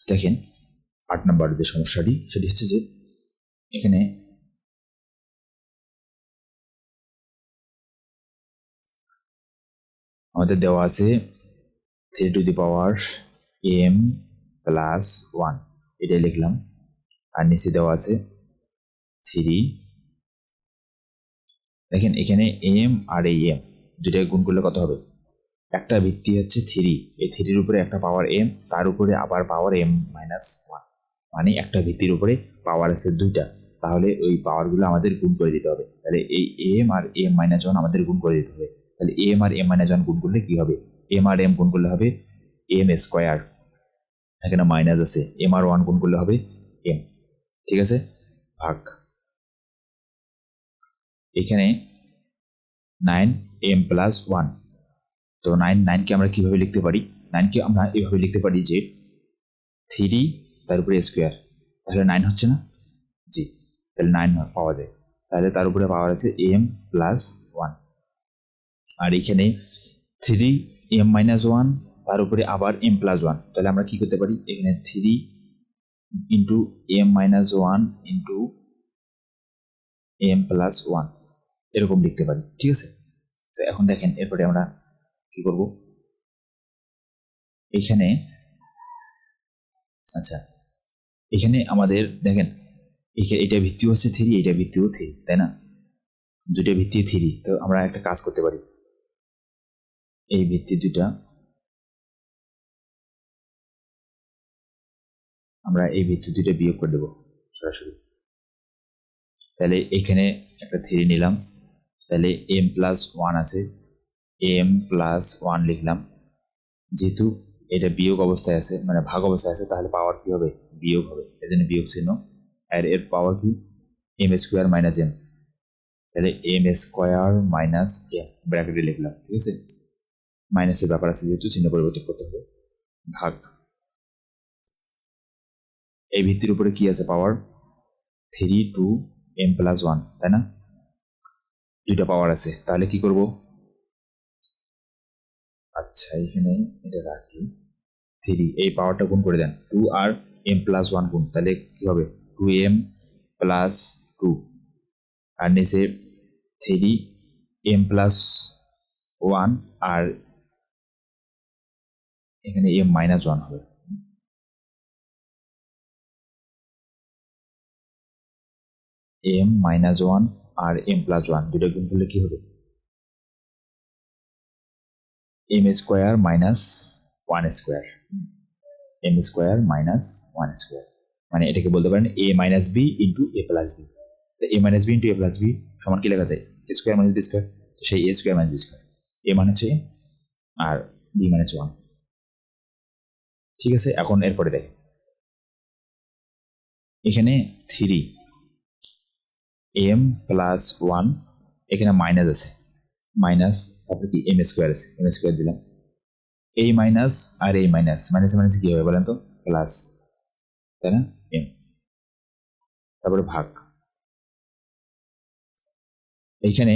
দেখেন 8 নম্বর যে সমস্যাটি সেটি হচ্ছে যে এখানে আমাদের দেওয়া আছে 3 to the power m plus 1, এটাই লিখলাম। আর নিচে দেওয়া আছে 3, দেখেন এখানে m আর এই m দুটাকে গুণ করলে কত হবে? একটা ভিত্তি হচ্ছে 3, এই 3-এর উপরে একটা পাওয়ার m, তার উপরে আবার পাওয়ার m মাইনাস 1, মানে একটা ভিত্তির উপরে পাওয়ার আছে দুইটা, তাহলে ওই পাওয়ারগুলো আমাদের গুণ করে দিতে হবে। তাহলে এই m আর m মাইনাস 1 আমাদের গুণ করে দিতে হবে। তাহলে m আর m মাইনাস 1 গুণ করলে কি হবে? m আর m গুণ করলে হবে m স্কয়ার, এখানে মাইনাস আছে, m আর 1 গুণ করলে হবে m, ঠিক আছে, ভাগ এখানে 9m প্লাস 1। তো 9কে আমরা কিভাবে লিখতে পারি? 9কে আমরা এভাবে লিখতে পারি যে 3 তার উপরে স্কোয়ার, তাহলে 9 হচ্ছে না? জি, তাহলে 9 পাওয়া যায়। তাহলে তার উপরে পাওয়ার আছে m প্লাস 1, আর এখানে 3m মাইনাস 1 তার উপরে আবার m প্লাস 1, তাহলে আমরা কি করতে পারি? এখানে 3 into m minus 1 into m plus 1 এরকম লিখতে পারি, ঠিক আছে। তো এখন দেখেন এরপরে আমরা কি করব? এখানে আচ্ছা, এখানে আমাদের দেখেন এটা ভিত্তি হচ্ছে 3, এটা ভিত্তিও 3, তাই না? দুটো ভিত্তি 3, তো আমরা একটা কাজ করতে পারি, এই ভিত্তি দুটা আমরা এই ভিত্তি দুটো বিয়োগ করে দেবো সরাসরি। তাহলে এখানে একটা 3 নিলাম, তাহলে m প্লাস 1 আছে, m প্লাস 1 লিখলাম। যেহেতু এটা বিয়োগ অবস্থায় আছে, মানে ভাগ অবস্থায় আছে, তাহলে পাওয়ার কি হবে? বিয়োগ হবে, এই জন্য বিয়োগ চিহ্ন। আর এর পাওয়ার কি? m স্কোয়ার মাইনাস m, তাহলে m স্কোয়ার মাইনাস m ব্র্যাকেটে লিখলাম, ঠিক আছে। মাইনাসের ব্যাপার আছে যেহেতু চিহ্ন পরিবর্তন করতে হবে, ভাগ এই ভিত্তির উপরে কি আছে? পাওয়ার 3 টু m প্লাস 1, তাই না? দুইটা পাওয়ার আছে, তাহলে কি করব? আচ্ছা, এখানে এটা রাখি, 3 এই পাওয়ারটা গুণ করে দেন, 2 আর m প্লাস 1 গুণ, তাহলে কি হবে? 2m প্লাস 2, আর নিচে 3m প্লাস 1, আর এখানে m মাইনাস 1 হবে। m মাইনাস 1 আর m প্লাস 1 দুটো গুণ করলে কি হবে? m square minus 1 square, m square minus 1 square, মানে এটাকে বলতে পারেন a minus b into a plus b। তো a minus b into a plus b সমান কি লেখা যায়? a square minus b square, তো সেই a square minus b square, a মানে হচ্ছে আর b মানে হচ্ছে 1, ঠিক আছে। এখন এরপরে দেখ এখানে 3m প্লাস 1, এখানে মাইনাস আছে, মাইনাস, তারপরে কি m স্কোয়ার আছে, m স্কোয়ার দিলাম, এই মাইনাস আর এই মাইনাস, মাইনাস মাইনাস কি হবে বলেন তো? প্লাস, তাই না? m, তারপরে ভাগ, এইখানে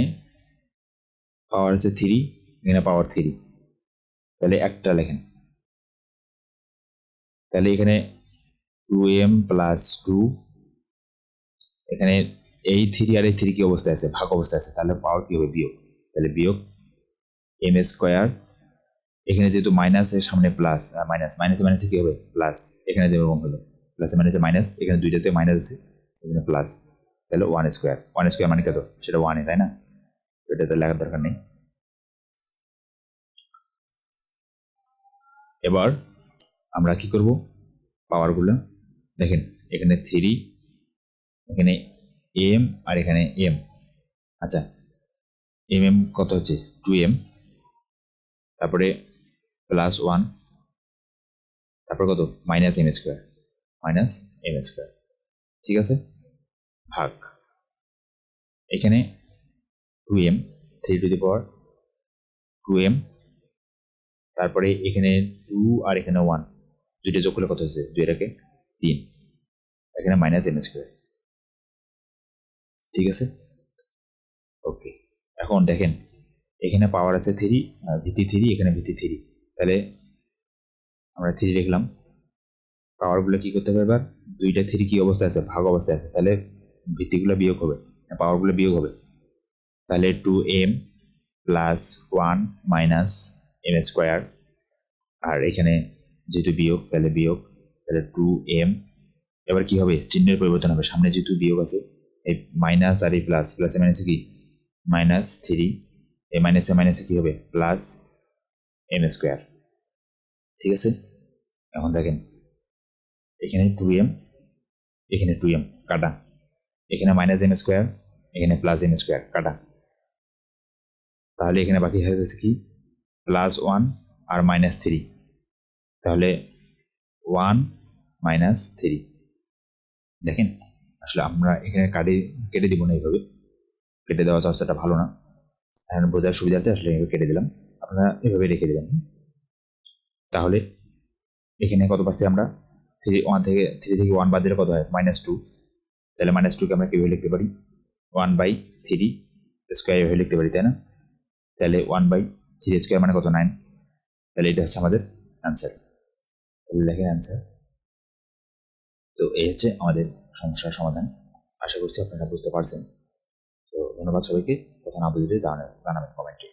পাওয়ার আছে 3, এখানে পাওয়ার 3, তাহলে একটা লেখেন, তাহলে এখানে 2m প্লাস 2, এখানে এই 3 আর এই 3 কি অবস্থায় আছে? ভাগ অবস্থায় আছে, তাহলে পাওয়ার কি হবে? বিয়োগ, তাহলে বিয়োগ m স্কোয়ার, এখানে যেহেতু মাইনাস এর সামনে প্লাস, মাইনাস মাইনাসে মাইনাসে কি হবে? প্লাস, এখানে যেরকম হলো প্লাসে মাইনাসে মাইনাস, এখানে দুইটাতে মাইনাস আছে, এখানে প্লাস, তাহলে 1 স্কোয়ার, 1 স্কোয়ার মানে কত? সেটা 1, তাই না? এটাতে লেখার দরকার নেই। এবার আমরা কি করব? পাওয়ারগুলো দেখেন, এখানে 3, এখানে m আর এখানে m, আচ্ছা m কত হচ্ছে? 2m, তারপরে প্লাস 1, তারপর কত? Minus m square, minus m square, ঠিক আছে, ভাগ এখানে 2m, 3 to the power 2m, তারপরে এখানে 2 আর এখানে 1, দুইটা যোগ করলে কত হচ্ছে? 2 এটাকে 3, এখানে মাইনাস m স্কোয়ার, ঠিক আছে, ওকে। এখন দেখেন এখানে পাওয়ার আছে 3, ভিত্তি 3, এখানে ভিত্তি 3, তাহলে আমরা 3 লিখলাম, পাওয়ারগুলো কি করতে হবে এবার, দুইটা থ্রি কি অবস্থায় আছে, ভাগ অবস্থায় আছে, তাহলে ভিত্তিগুলো বিয়োগ হবে, পাওয়ারগুলো বিয়োগ হবে। তাহলে 2m plus 1 minus M square, আর এখানে যেহেতু বিয়োগ তাহলে বিয়োগ, তাহলে 2m। এবার কি হবে, চিহ্নের পরিবর্তন হবে, সামনে যেহেতু বিয়োগ আছে, এই মাইনাস আর এই প্লাস, প্লাসে মাইনাসে কি মাইনাস 3, এই মাইনাসে মাইনাসে কি হবে প্লাস এম স্কোয়ার। ঠিক আছে, এখন দেখেন এখানে 2m, এখানে 2m কাটা, এখানে মাইনাস এম স্কোয়ার, এখানে প্লাস এম স্কোয়ার কাটা, তাহলে এখানে বাকি হয়ে গেছে কি প্লাস 1 আর মাইনাস 3, তাহলে 1 মাইনাস 3। দেখেন আসলে আমরা এখানে কেটে দিব না, এইভাবে কেটে দেওয়া চর্চাটা ভালো না, এখন বোঝার সুবিধার্থে আসলে এইভাবে কেটে দিলাম, আপনারা এভাবে রেখে দেবেন। তাহলে এখানে কত পাচ্ছি আমরা, 3 থেকে 1 বাদ দিলে কত হয় -2, তাহলে -2কে আমরা কীভাবে লিখতে পারি, 1/3 স্কোয়ার এভাবে লিখতে পারি, তাই না? তাহলে 1/3 স্কোয়ার মানে কত 9, তাহলে এটা হচ্ছে আমাদের অ্যান্সার। তাহলে দেখেন অ্যান্সার। তো এই হচ্ছে আমাদের সমস্যার সমাধান, আশা করছি আপনারা বুঝতে পারছেন। তো ধন্যবাদ সবাইকে, কথা না বুঝলে জানাবেন কমেন্টে।